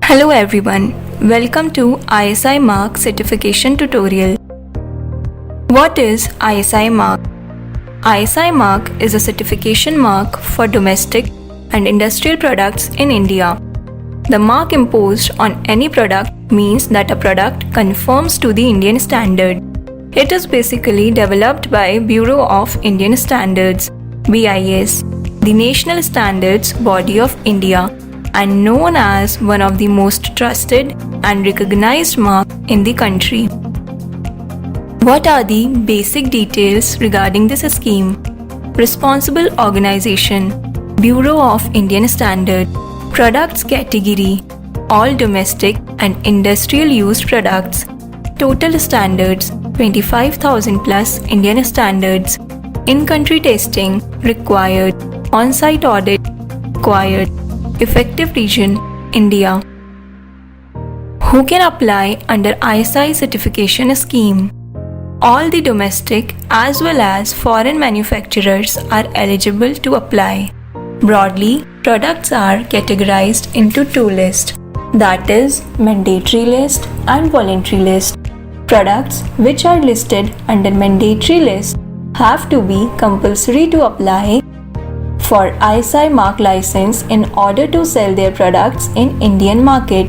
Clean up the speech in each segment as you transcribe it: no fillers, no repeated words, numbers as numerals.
Hello everyone, welcome to ISI Mark Certification tutorial. What is ISI Mark? ISI Mark is a certification mark for domestic and industrial products in India. The mark imposed on any product means that a product conforms to the Indian standard. It is basically developed by Bureau of Indian Standards (BIS), the national standards body of India, and known as one of the most trusted and recognized marks in the country. What are the basic details regarding this scheme? Responsible organization, Bureau of Indian Standard, products category, all domestic and industrial used products, total standards 25,000 plus Indian standards, in-country testing required, on-site audit required, effective region India. Who can apply under ISI certification scheme? All the domestic as well as foreign manufacturers are eligible to apply. Broadly, products are categorized into two lists, that is, mandatory list and voluntary list. Products which are listed under mandatory list have to be compulsory to apply for ISI mark license in order to sell their products in Indian market.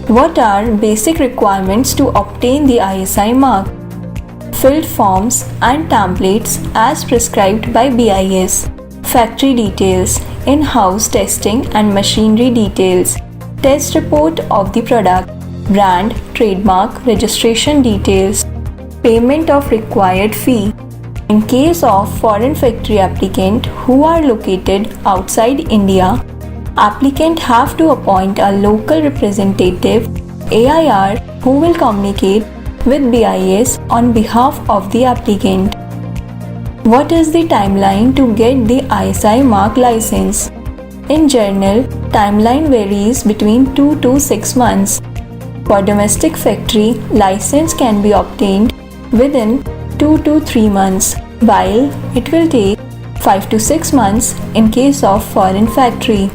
What are basic requirements to obtain the ISI mark? Filled forms and templates as prescribed by BIS. Factory details, in-house testing and machinery details, test report of the product, brand, trademark, registration details, payment of required fee. In case of foreign factory applicant who are located outside India, applicant have to appoint a local representative AIR who will communicate with BIS on behalf of the applicant. What is the timeline to get the ISI mark license? In general, timeline varies between 2 to 6 months. For domestic factory, license can be obtained within 2 to 3 months, while it will take 5 to 6 months in case of foreign factory.